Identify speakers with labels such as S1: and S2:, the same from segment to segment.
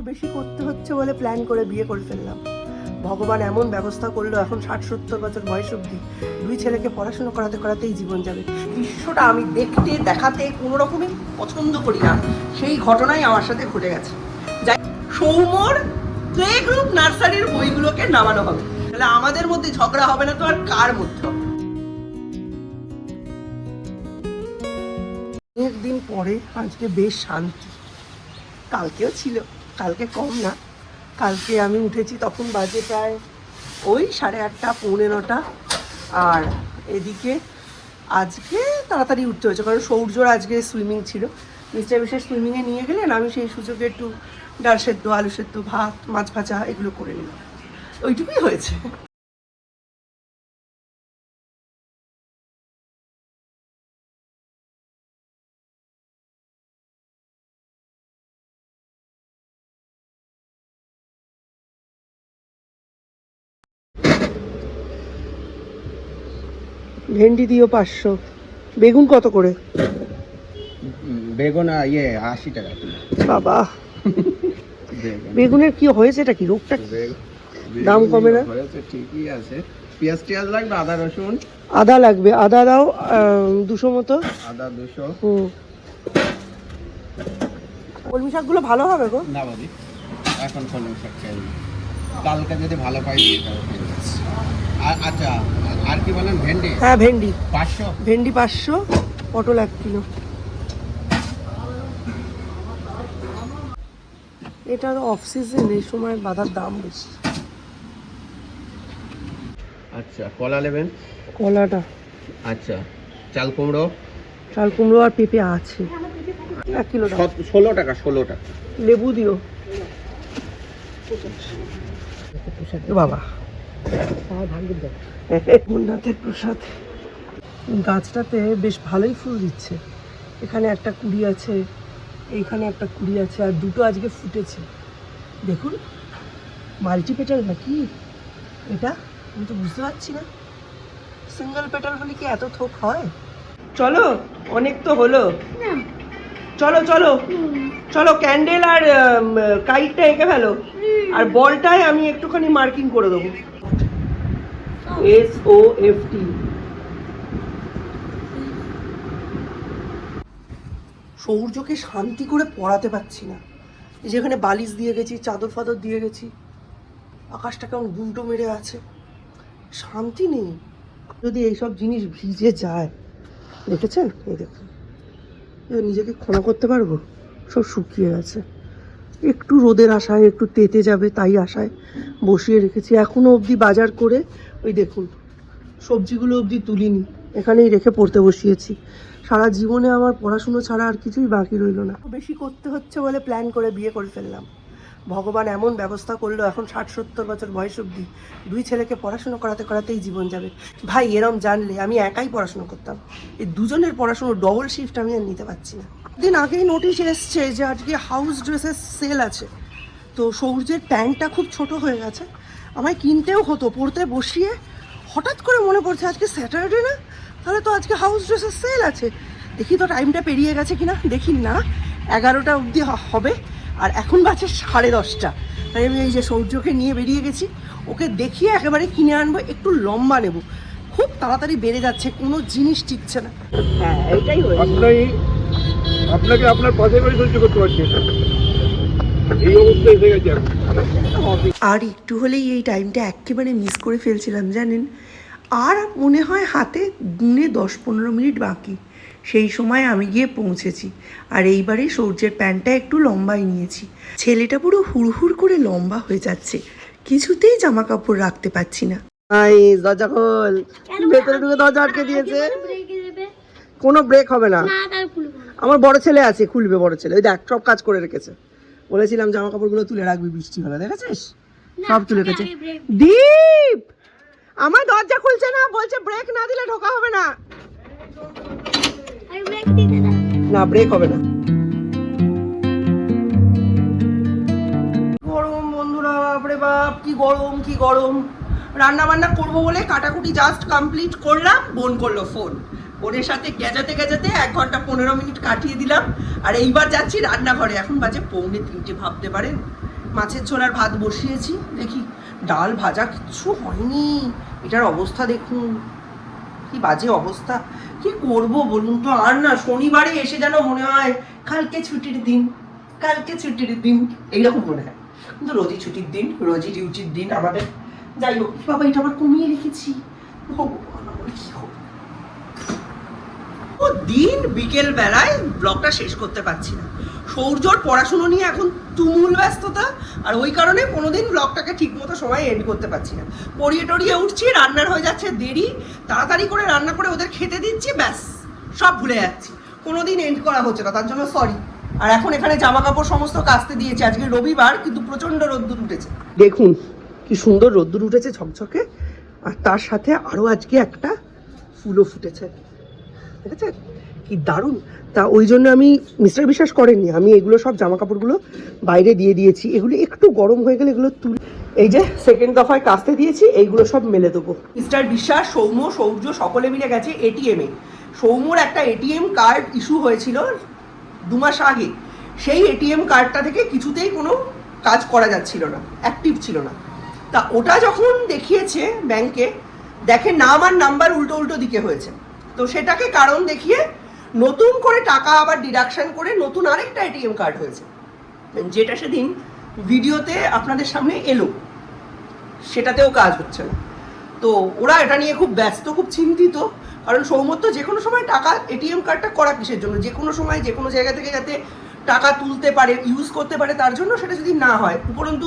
S1: বেশি করতে হচ্ছে বলে প্ল্যান করে বিয়ে করে ফেললাম। ভগবান এমন ব্যবস্থা করলো, এখন 60-70 বছর বয়স অবধি 2 ছেলেকে পড়াশোনা করাতে করাতেই জীবন যাবে। দৃশ্যটা আমি দেখতে দেখাতে কোনো রকমই পছন্দ করি না, সেই ঘটনাই আমার সাথে ঘটে গেছে। যাই, সৌম্যর প্লে গ্রুপ নার্সারির বইগুলোকে নামানো হবে, তাহলে আমাদের মধ্যে ঝগড়া হবে না তো আর কার মধ্যে হবে? অনেকদিন পরে আজকে বেশ শান্তি। কালকেও ছিল, কালকে কম না। কালকে আমি উঠেছি তখন বাজে প্রায় ওই 8:30 পৌনে 9টা, আর এদিকে আজকে তাড়াতাড়ি উঠতে হয়েছে কারণ সৌর্যর আজকে সুইমিং ছিল। মিস্টার বিশেষ সুইমিংয়ে নিয়ে গেলেন, আমি সেই সুযোগে একটু ডাল সেদ্ধ, আলু সেদ্ধ, ভাত, মাছ ভাজা এগুলো করে নিলাম, ওইটুকুই হয়েছে। ভেন্ডি দিও 500। বেগুন কত করে?
S2: বেগুন 80 টাকা কিলো।
S1: বাবা, বেগুনের কি হয়েছে, এটা কি রোগটা? দাম কমে না?
S2: হয়েছে ঠিকই আছে। পেঁয়াজ টিয়াজ লাগবে, আদা রসুন?
S1: আদা লাগবে, আদা দাও 200 মতো।
S2: আদা 200।
S1: কলমি শাকগুলো ভালো হবে গো?
S2: না বাদি, এখন কলমি শাক চাই, কালকে যদি ভালো পাই। আচ্ছা, আর কি বলেন? ভেন্ডি?
S1: হ্যাঁ ভেন্ডি
S2: 500।
S1: ভেন্ডি 500, পটল 1 কিলো। এটা অফ সিজন, এই সময় বাঁধার দাম বেশি।
S2: আচ্ছা, কলা নেবেন?
S1: কলাটা
S2: আচ্ছা, চাল কুমড়ো?
S1: চাল কুমড়ো আর পেঁপে আছে 1 কিলো দাও।
S2: 16 টাকা। 16 টাকা।
S1: লেবু দিও। বাবা, মুন্নাথের প্রসাদ। গাছটাতে বেশ ভালোই ফুল দিচ্ছে। এখানে একটা কুড়ি আছে, এইখানে একটা কুড়ি আছে, আর দুটো আজকে ফুটেছে। দেখুন, মাল্টিপেটাল নাকি এটা, আমি তো বুঝতে পারছি না। সিঙ্গেল পেটাল হলে কি এত থোক হয়? চলো, অনেক তো হলো। চলো চলো চলো, ক্যান্ডেল আর কাইটটা এঁকে ফেলো, আর বলটায় আমি একটুখানি মার্কিং করে দেবো। SOFT। সৌর্যকে শান্তি করে পড়াতে পারছি না। যেখানে বালিশ দিয়ে গেছি, চাদর ফাদর দিয়ে গেছি, আকাশটা কেমন গুন্টো মেরে আছে, শান্তি নেই। যদি এইসব জিনিস ভিজে যায়, দেখেছেন? এই দেখুন, নিজেকে ক্ষমা করতে পারবো? সব শুকিয়ে গেছে। একটু রোদের আশায়, একটু তেতে যাবে তাই আশায় বসিয়ে রেখেছি। এখনো অবধি বাজার করে ওই দেখুন সবজিগুলো অবধি তুলিনি, এখানেই রেখে পড়তে বসিয়েছি। সারা জীবনে আমার পড়াশুনো ছাড়া আর কিছুই বাকি রইল না। বেশি করতে হচ্ছে বলে প্ল্যান করে বিয়ে করে ফেললাম। ভগবান এমন ব্যবস্থা করলো, এখন 60-70 বছর বয়স অবধি 2 ছেলেকে পড়াশুনো করাতে করাতেই জীবন যাবে। ভাই, এরম জানলে আমি একাই পড়াশুনো করতাম, এই দুজনের পড়াশুনো ডবল শিফট আমি আর নিতে পারছি না। দিন আগেই নোটিশ এসছে যে আজকে হাউস ড্রেসের সেল আছে। তো সৌর্যের প্যান্টটা খুব ছোট হয়ে গেছে, আমায় কিনতেও হতো। পড়তে বসিয়ে হঠাৎ করে মনে পড়ছে আজকে স্যাটারডে না, তাহলে তো আজকে হাউস ড্রেসের সেল আছে। দেখি তো টাইমটা পেরিয়ে গেছে কিনা, দেখি না 11টা অবধি হবে, আর এখন বাজে 10:30। তাই আমি এই যে সৌর্যকে নিয়ে বেরিয়ে গেছি, ওকে দেখিয়ে একেবারে কিনে আনবো। একটু লম্বা নেব, খুব তাড়াতাড়ি বেড়ে যাচ্ছে, কোনো জিনিস টিকছে না। হ্যাঁ, এইটাই হয়েছে।
S3: আপনাকে আপনার পাশে করে সহ্য করতে পারছি, এই অবস্থা এসে গেছে।
S1: আর একটু হলেই এই টাইমটা একেবারে মিস করে ফেলছিলাম জানেন। আর মনে হয় হাতে গুনে 10-15 মিনিট বাকি, সেই সময় আমি গিয়ে পৌঁছেছি। আর এইবারে সূর্যের প্যান্টটা একটু লম্বাই নিয়েছি। ছেলেটা পুরো হুড়হুড় করে লম্বা হয়ে যাচ্ছে, কিছুতেই জামা কাপড় রাখতে পারছি না। দরজা খোল, ভেতরে ঢুকে দরজা আটকে দিয়েছে। কোনো ব্রেক হবে না, আমার বড় ছেলে আছে, খুলবে বড় ছেলে। ওই দেখ, সব কাজ করে রেখেছে। বলেছিলাম জামা কাপড়গুলো তুলে রাখবি বৃষ্টি হলে, দেখেছিস সব তুলে রেখেছে। দীপ, আমার দরজা খুলছে না, বলছে ব্রেক না দিলে ঢোকা হবে না। না, ব্রেক হবে না। গরম বন্ধুরা, বাপরে বাপ, কি গরম কি গরম। রান্না বান্না করবো বলে কাটাকুটি জাস্ট কমপ্লিট করলাম, বোন করলো ফোন। বোনের সাথে গেজাতে গেজাতে 1 ঘন্টা 15 মিনিট কাটিয়ে দিলাম। আর এইবার যাচ্ছি রান্নাঘরে, এখন বাজে 2:45 ভাবতে পারেন। মাছের ঝোল আর ভাত বসিয়েছি, দেখি ডাল ভাজা কিচ্ছু হয়নি। এটার অবস্থা দেখুন, কি বাজে অবস্থা। কি করব বলুন তো, আর না শনিবারে এসে যেন মনে হয় কালকে ছুটির দিন, কালকে ছুটির দিন, এইরকম মনে হয়। কিন্তু রোজই ছুটির দিন, রোজই ডিউটির দিন আমাদের। যাই হোক, বাবা এটা আবার কমিয়ে রেখেছি, ভগবান আমার কি হোক। ও দিন বিকেল বেলায় ব্লগটা শেষ করতে পারছি না। সৌর্যর পড়াশুনো নিয়ে এখন তুমুল ব্যস্ততা, আর ওই কারণে কোনোদিন ব্লগটাকে ঠিক মতো সময় এন্ড করতে পারছি না। পড়িয়ে টড়িয়ে উঠছি, রান্নার হয়ে যাচ্ছে দেরি, তাড়াতাড়ি করে রান্না করে ওদের খেতে দিচ্ছি, ব্যাস সব ভুলে যাচ্ছি, কোনোদিন এন্ড করা হচ্ছে না, তার জন্য সরি। আর এখন এখানে জামা কাপড় সমস্ত কাচতে দিয়েছে, আজকে রবিবার কিন্তু প্রচণ্ড রোদ্দুর উঠেছে। দেখুন কি সুন্দর রোদ্দুর উঠেছে ঝকঝকে, আর তার সাথে আরও আজকে একটা ফুলও ফুটেছে, ঠিক আছে, কি দারুণ। তা ওই জন্য আমি, মিস্টার বিশ্বাস করেননি, আমি এগুলো সব জামা কাপড়গুলো বাইরে দিয়ে দিয়েছি। এগুলো একটু গরম হয়ে গেলে এগুলো তুলে এই যে সেকেন্ড দফায় কাচতে দিয়েছি, এইগুলো সব মেলে দেবো। মিস্টার বিশ্বাস, সৌম্য, সৌর্য সকলে মিলে গেছে এটিএমে। সৌম্যর একটা এটিএম কার্ড ইস্যু হয়েছিল 2 মাস আগে, সেই এটিএম কার্ডটা থেকে কিছুতেই কোনো কাজ করা যাচ্ছিল না, অ্যাক্টিভ ছিল না। তা ওটা যখন দেখিয়েছে ব্যাংকে, দেখে নাম আর নাম্বার উল্টো উল্টো দিকে হয়েছে। তো সেটাকে কারণ দেখিয়ে নতুন করে টাকা আবার ডিডাকশন করে নতুন আরেকটা এটিএম কার্ড হয়েছে, যেটা সেদিন ভিডিওতে আপনাদের সামনে এলো, সেটাতেও কাজ হচ্ছে না। তো ওরা এটা নিয়ে খুব ব্যস্ত, খুব চিন্তিত, কারণ সৌমত্য যে কোনো সময় টাকা, এটিএম কার্ডটা করা কিসের জন্য, যে কোনো সময় যে কোনো জায়গা থেকে যাতে টাকা তুলতে পারে, ইউজ করতে পারে, তার জন্য। সেটা যদি না হয়, উপরন্তু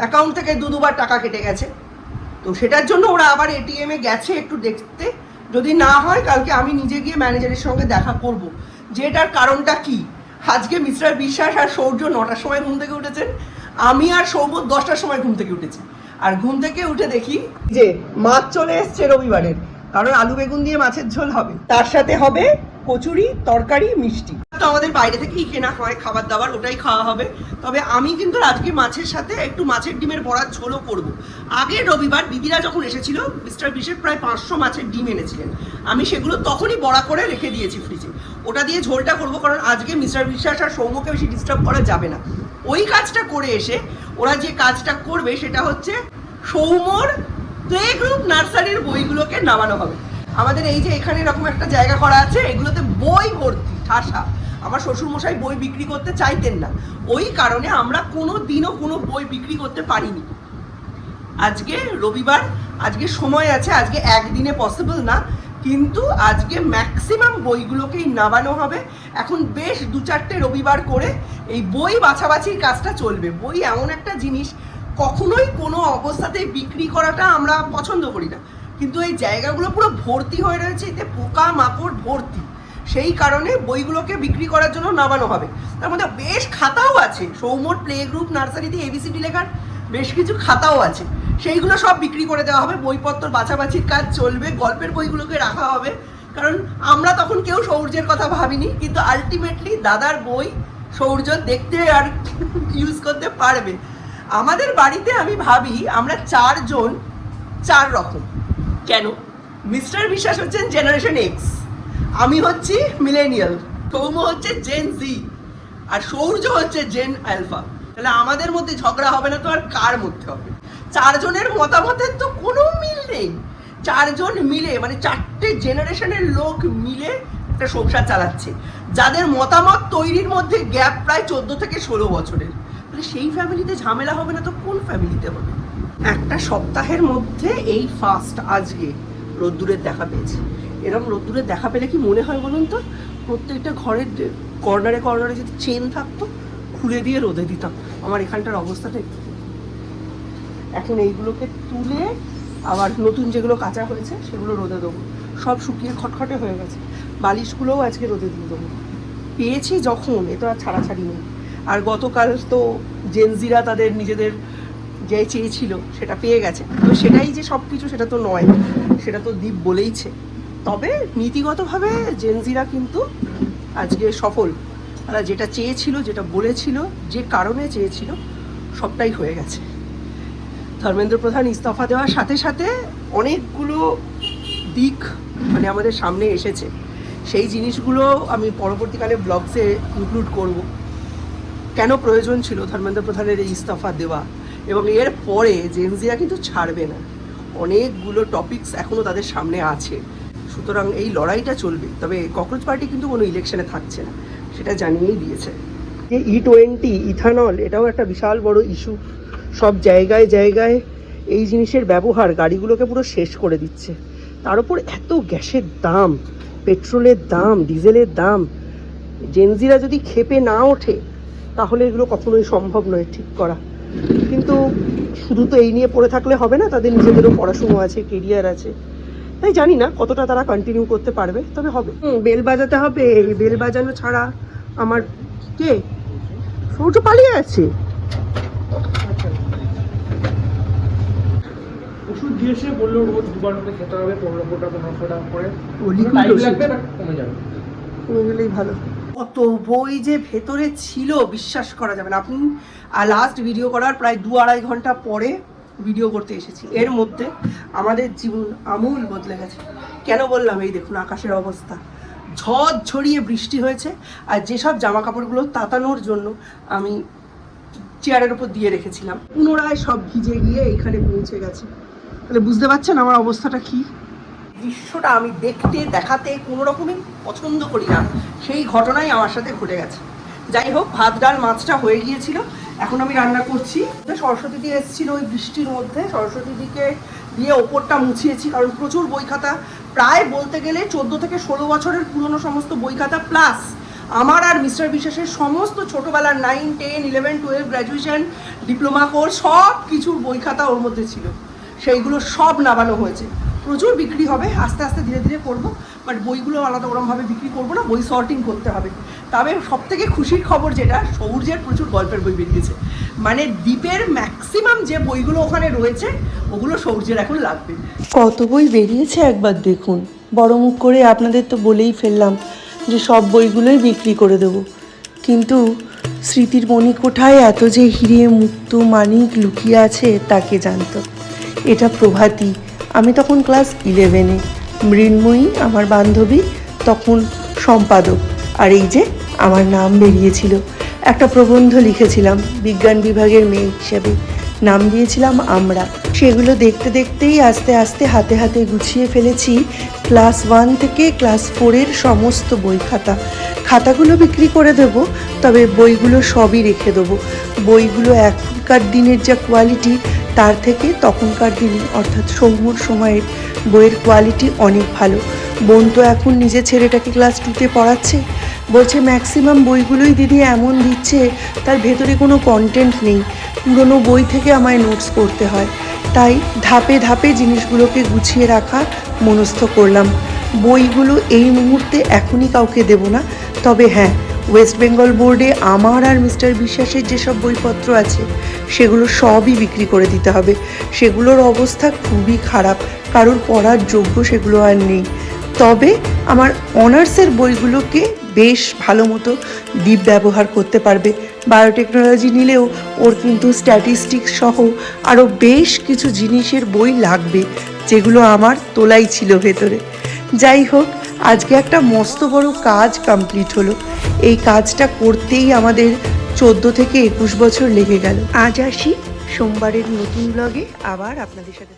S1: অ্যাকাউন্ট থেকে 2-2বার টাকা কেটে গেছে, তো সেটার জন্য ওরা আবার এটিএমে গেছে একটু দেখতে। যদি না হয়, কালকে আমি নিজে গিয়ে ম্যানেজারের সঙ্গে দেখা করব যে এটার কারণটা কি। আজকে মিস্টার বিশ্বাস আর সৌর্য 9টার সময় ঘুম থেকে উঠেছেন, আমি আর সৌম্য 10টার সময় ঘুম থেকে উঠেছি। আর ঘুম থেকে উঠে দেখি যে মাছ চলে এসছে রবিবারের, কারণ আলু বেগুন দিয়ে মাছের ঝোল হবে, তার সাথে হবে কচুরি, তরকারি, মিষ্টি। তো আমাদের বাইরে থেকেই কেনা হয় খাবার দাবার, ওটাই খাওয়া হবে। তবে আমি কিন্তু আজকে মাছের সাথে একটু মাছের ডিমের বড়ার ঝোলও করব। আগের রবিবার দিদিরা যখন এসেছিল, মিস্টার বিশেষ প্রায় 500 মাছের ডিম এনেছিলেন, আমি সেগুলো তখনই বড়া করে রেখে দিয়েছি ফ্রিজে, ওটা দিয়ে ঝোলটা করব। কারণ আজকে মিস্টার বিশ্বাস আর সৌম্যকে বেশি ডিস্টার্ব করা যাবে না। ওই কাজটা করে এসে ওরা যে কাজটা করবে সেটা হচ্ছে সৌম্যর প্লে গ্রুপ নার্সারির বইগুলোকে নামানো হবে। আমাদের এই যে এখানে এরকম একটা জায়গা করা আছে, এগুলোতে বই ভর্তি ঠাসা। আমার শ্বশুরমশাই বই বিক্রি করতে চাইতেন না, ওই কারণে আমরা কোনো দিনও কোনো বই বিক্রি করতে পারিনি। আজকে রবিবার, আজকে সময় আছে, আজকে একদিনে পসিবল না, কিন্তু আজকে ম্যাক্সিমাম বইগুলোকেই নামানো হবে। এখন বেশ 2-4টে রবিবার করে এই বই বাছাবাছির কাজটা চলবে। বই এমন একটা জিনিস, কখনোই কোনো অবস্থাতেই বিক্রি করাটা আমরা পছন্দ করি না, কিন্তু এই জায়গাগুলো পুরো ভর্তি হয়ে রয়েছে, এতে পোকা মাকড় ভর্তি, সেই কারণে বইগুলোকে বিক্রি করার জন্য নামানো হবে। তার মধ্যে বেশ খাতাও আছে, সৌম্যর প্লে গ্রুপ নার্সারিতে ABCD লেখার বেশ কিছু খাতাও আছে, সেইগুলো সব বিক্রি করে দেওয়া হবে। বইপত্র বাছাবাছির কাজ চলবে, গল্পের বইগুলোকে রাখা হবে, কারণ আমরা তখন কেউ সৌর্যের কথা ভাবিনি, কিন্তু আলটিমেটলি দাদার বই সৌর্য দেখতে আর ইউজ করতে পারবে। আমাদের বাড়িতে আমি ভাবি আমরা 4 জন 4 রকম। কেন? মিস্টার বিশ্বাস হচ্ছেন জেনারেশন এক্স, আমি হচ্ছি মিলেনিয়াল, সৌম্য হচ্ছে জেন জি, আর সৌর্য হচ্ছে জেন আলফা। তাহলে আমাদের মধ্যে ঝগড়া হবে না তো আর কার মধ্যে হবে? 4 জনের মতামতের তো কোনো মিল নেই। 4 জন মিলে, মানে 4টে জেনারেশনের লোক মিলে একটা সংসার চালাচ্ছে, যাদের মতামত তৈরির মধ্যে গ্যাপ প্রায় 14 থেকে 16 বছরের। তাহলে সেই ফ্যামিলিতে ঝামেলা হবে না তো কোন ফ্যামিলিতে হবে? একটা সপ্তাহের মধ্যে এই ফার্স্ট আজকে রোদ্দুরের দেখা পেয়েছি। এরকম রোদ্দুরের দেখা পেলে কি মনে হয় বলুন তো, প্রত্যেকটা ঘরের কর্নারে কর্নারে যদি চেন থাকতো, খুলে দিয়ে রোদে দিতাম। আমার এখানটার অবস্থাটা একটু, এখন এইগুলোকে তুলে আবার নতুন যেগুলো কাঁচা হয়েছে সেগুলো রোদে দেবো। সব শুকিয়ে খটখটে হয়ে গেছে, বালিশগুলোও আজকে রোদে দিয়ে দেবো। পেয়েছি যখন, এ তো আর ছাড়াছাড়ি নেই। আর গতকাল তো জেনজিরা তাদের নিজেদের যে চেয়েছিল সেটা পেয়ে গেছে, তো সেটাই যে সব কিছু সেটা তো নয়, সেটা তো দীপ বলেইছে। তবে নীতিগতভাবে জেনজিরা কিন্তু আজকে সফল, তারা যেটা চেয়েছিল, যেটা বলেছিল, যে কারণে চেয়েছিল, সবটাই হয়ে গেছে। ধর্মেন্দ্র প্রধান ইস্তফা দেওয়ার সাথে সাথে অনেকগুলো দিক মানে আমাদের সামনে এসেছে, সেই জিনিসগুলো আমি পরবর্তীকালে ব্লগসে ইনক্লুড করব। কেন প্রয়োজন ছিল ধর্মেন্দ্র প্রধানের এই ইস্তফা দেওয়া, এবং এর পরে জেনজিরা কিন্তু ছাড়বে না, অনেকগুলো টপিকস এখনও তাদের সামনে আছে। সুতরাং এই লড়াইটা চলবে। তবে ককরোচ পার্টি কিন্তু কোনো ইলেকশনে থাকছে না, সেটা জানিয়েই দিয়েছে। E20 ইথানল, এটাও একটা বিশাল বড় ইস্যু। সব জায়গায় জায়গায় এই জিনিসের ব্যবহার গাড়িগুলোকে পুরো শেষ করে দিচ্ছে। তার উপর এত গ্যাসের দাম, পেট্রোলের দাম, ডিজেলের দাম, জেনজিরা যদি খেপে না ওঠে তাহলে এগুলো কখনোই সম্ভব নয় ঠিক করা। কিন্তু শুধু তো এই নিয়ে পড়ে থাকলে হবে না, তাদের নিজেদেরও পড়াশুনো আছে, কেরিয়ার আছে। তাই জানি না কতটা তারা কন্টিনিউ করতে পারবে, তবে হবে। বেল বাজাতে হবে, বেল বাজানো ছাড়া আমার কে সূর্য পালিয়ে আছে।
S3: ওষুধ দিয়েছে, বললো রোজ 2বার করে খেতে হবে, 15 টাকা 15 টাকা করে। কমে যাবে,
S1: কমে গেলেই ভালো। কত বই যে ভেতরে ছিল বিশ্বাস করা যাবে না। আপনি লাস্ট ভিডিও করার প্রায় 2-2.5 ঘন্টা পরে ভিডিও করতে এসেছি, এর মধ্যে আমাদের জীবন আমূল বদলে গেছে। কেন বললাম, এই দেখুন আকাশের অবস্থা, ঝড় ঝরিয়ে বৃষ্টি হয়েছে, আর যেসব জামা কাপড়গুলো তাতানোর জন্য আমি চেয়ারের উপর দিয়ে রেখেছিলাম পুনরায় সব ভিজে গিয়ে এখানে পৌঁছে গেছে। তাহলে বুঝতে পারছেন আমার অবস্থাটা কি। দৃশ্যটা আমি দেখাতে কোনো রকমই পছন্দ করি না, সেই ঘটনাই আমার সাথে ঘটে গেছে। যাই হোক, ভাত ডাল মাছটা হয়ে গিয়েছিল, এখন আমি রান্না করছি। সরস্বতী দিয়ে এসেছিল ওই বৃষ্টির মধ্যে, সরস্বতী দিকে দিয়ে ওপরটা মুছিয়েছি, কারণ প্রচুর বই খাতা, প্রায় বলতে গেলে 14 থেকে 16 বছরের পুরনো সমস্ত বই খাতা, প্লাস আমার আর মিস্টার বিশ্বাসের সমস্ত ছোটোবেলার 9, 10, 11, 12 গ্র্যাজুয়েশন, ডিপ্লোমা কোর্স সব কিছুর বই খাতা ওর মধ্যে ছিল। সেইগুলো সব নামানো হয়েছে, প্রচুর বিক্রি হবে, আস্তে আস্তে ধীরে ধীরে করবো, বাট বইগুলো আলাদা ওরমভাবে বিক্রি করবো না, বই সর্টিং করতে হবে। তবে সবথেকে খুশির খবর যেটা, সৌর্যের প্রচুর গল্পের বই বেরিয়েছে, মানে দ্বীপের ম্যাক্সিমাম যে বইগুলো ওখানে রয়েছে ওগুলো সৌর্যের এখন লাগবে।
S4: কত বই বেরিয়েছে একবার দেখুন। বড় মুখ করে আপনাদের তো বলেই ফেললাম যে সব বইগুলোই বিক্রি করে দেব, কিন্তু স্মৃতির মণিকোঠায় এত যে হিরে মুক্ত মানিক লুকিয়ে আছে তাকে জানত। এটা প্রভাতী, আমি তখন ক্লাস 11-এ, মৃন্ময়ী আমার বান্ধবী তখন সম্পাদক, আর এই যে আমার নাম বেরিয়েছিল। একটা প্রবন্ধ লিখেছিলাম বিজ্ঞান বিভাগের মেয়ে হিসেবে, নাম দিয়েছিলাম আমরা। সেগুলো দেখতে দেখতেই আস্তে আস্তে হাতে হাতে গুছিয়ে ফেলেছি ক্লাস 1 থেকে ক্লাস 4-এর সমস্ত বই খাতাগুলো বিক্রি করে দেব, তবে বইগুলো সবই রেখে দেবো। বইগুলো এখনকার দিনের যা কোয়ালিটি, তার থেকে তখনকার দিনে অর্থাৎ সৌম্যর সময়ের বইয়ের কোয়ালিটি অনেক ভালো। বোন তো এখন নিজের ছেলেটাকে ক্লাস 2-তে পড়াচ্ছে, বলছে ম্যাক্সিমাম বইগুলোই দিদি এমন দিচ্ছে তার ভেতরে কোনো কন্টেন্ট নেই, পুরনো বই থেকে আমায় নোটস করতে হয়। তাই ধাপে ধাপে জিনিসগুলোকে গুছিয়ে রাখা মনস্থ করলাম। বইগুলো এই মুহূর্তে এখনই কাউকে দেব না, তবে হ্যাঁ, ওয়েস্ট বেঙ্গল বোর্ডে আমার আর মিস্টার বিশ্বাসের যেসব বইপত্র আছে সেগুলো সবই বিক্রি করে দিতে হবে। সেগুলোর অবস্থা খুবই খারাপ, কারোর পড়ার যোগ্য সেগুলো আর নেই। তবে আমার অনার্সের বইগুলোকে বেশ ভালো মতো দ্বীপ ব্যবহার করতে পারবে। বায়োটেকনোলজি নিলেও ওর কিন্তু স্ট্যাটিস্টিক্স সহ আরও বেশ কিছু জিনিসের বই লাগবে, যেগুলো আমার তোলাই ছিল ভেতরে। যাই হোক, আজকে একটা মস্ত বড় কাজ কমপ্লিট হলো। এই কাজটা করতেই আমাদের 14 থেকে 21 বছর লেগে গেল। আজ আসি সোমবারের নতুন ব্লগে আবার আপনাদের সাথে।